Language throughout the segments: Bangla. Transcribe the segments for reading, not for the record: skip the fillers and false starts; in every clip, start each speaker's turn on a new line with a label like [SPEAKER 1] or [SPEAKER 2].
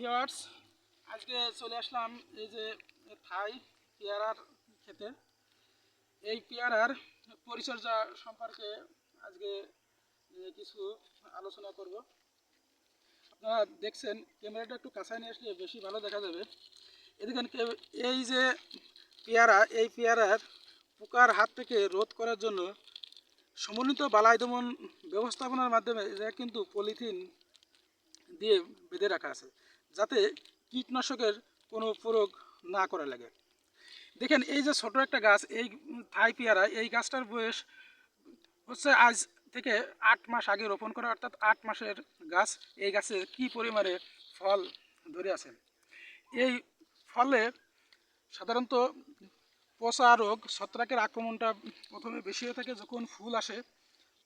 [SPEAKER 1] ভিউয়ার্স, আজকে চলে আসলাম এই যে থাই পেয়ারার খেতে। এই পেয়ারার পরিচর্যা সম্পর্কে আজকে কিছু আলোচনা করব। আপনারা দেখছেন, ক্যামেরাটা একটু কাছায় নিয়ে আসলে বেশি ভালো দেখা যাবে। এদিকে এই যে পেয়ারা, এই পেয়ারার পোকার হাত থেকে রোধ করার জন্য সমন্বিত বালাই দমন ব্যবস্থাপনার মাধ্যমে এটা কিন্তু পলিথিন দিয়ে বেঁধে রাখা আছে, যাতে কীটনাশকের কোনো প্রয়োগ না করা লাগে। দেখেন, এই যে ছোট একটা গাছ, এই থাই পেয়ারা, এই গাছটার বয়স হচ্ছে আজ থেকে 8 মাস আগে রোপণ করা, অর্থাৎ 8 মাসের গাছ। এই গাছে কি পরিমাণে ফল ধরে আছে! এই ফলে সাধারণত পচা রোগ, ছত্রাকের আক্রমণটা প্রথমে বেশি হয়ে থাকে। যখন ফুল আসে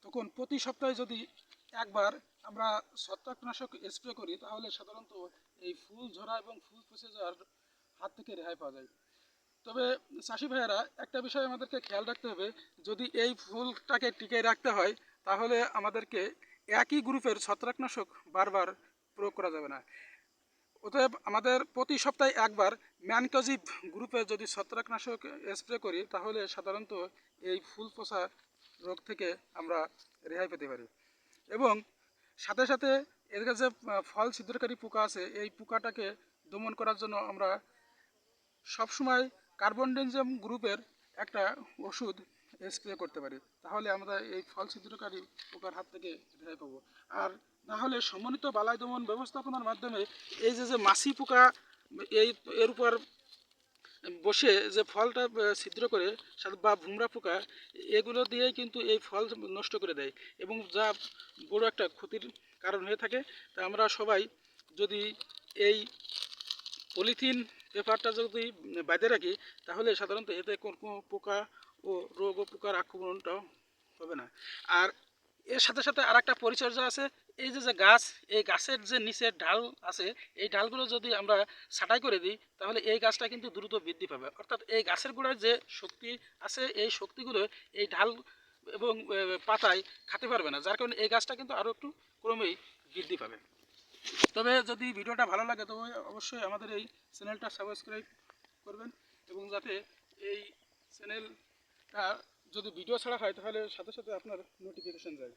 [SPEAKER 1] তখন প্রতি সপ্তাহে যদি একবার আমরা ছত্রাকনাশক স্প্রে করি, তাহলে সাধারণত এই ফুল ঝরা এবং ফুল পচে যাওয়ার হাত থেকে রেহাই পাওয়া যায়। তবে চাষি ভাইয়েরা, একটা বিষয় আমাদেরকে খেয়াল রাখতে হবে, যদি এই ফুলটাকে টিকিয়ে রাখতে হয় তাহলে আমাদেরকে একই গ্রুপের ছত্রাকনাশক বারবার প্রয়োগ করা যাবে না। অতএব আমাদের প্রতি সপ্তাহে একবার ম্যানকোজিব গ্রুপে যদি ছত্রাকনাশক স্প্রে করি, তাহলে সাধারণত এই ফুল পচা রোগ থেকে আমরা রেহাই পেতে পারি। এবং সাথে সাথে এর কাছে ফল ছিদ্রকারী পোকা আছে, এই পোকাটাকে দমন করার জন্য আমরা সবসময় কার্বনডেনজম গ্রুপের একটা ওষুধ স্প্রে করতে পারি। তাহলে আমরা এই ফল ছিদ্রকারী পোকার হাত থেকে রেহাই পাবো। আর না হলে সমন্বিত বালাই দমন ব্যবস্থাপনার মাধ্যমে এই যে মাছি পোকা এই এর উপর বসে যে ফলটা ছিদ্র করে, বা ভুমরা পোকা, এগুলো দিয়েই কিন্তু এই ফল নষ্ট করে দেয় এবং যা বড় একটা ক্ষতির কারণ হয়ে থাকে। তা আমরা সবাই যদি এই পলিথিন পেপারটা যদি বেঁধে রাখি, তাহলে সাধারণত এতে কোনো পোকা ও রোগ ও পোকার আক্রমণটাও হবে না। আর এর সাথে সাথে আর একটা পরিচর্যা আছে। এই যে গাছ, এই গাছের যে নিচের ডাল আছে, এই ডালগুলো যদি আমরা ছাঁটাই করে দিই, তাহলে এই গাছটা কিন্তু দ্রুত বৃদ্ধি পাবে। অর্থাৎ এই গাছের গোড়ায় যে শক্তি আছে, এই শক্তিগুলো এই ডাল এবং পাতায় খেতে পারবে না, যার কারণে এই গাছটা কিন্তু আরও একটু ক্রমেই বৃদ্ধি পাবে। তবে যদি ভিডিওটা ভালো লাগে, তবে অবশ্যই আমাদের এই চ্যানেলটা সাবস্ক্রাইব করবেন, এবং যাতে এই চ্যানেলটা যদি ভিডিও ছাড়া হয় তাহলে সাথে সাথে আপনার নোটিফিকেশান যায়।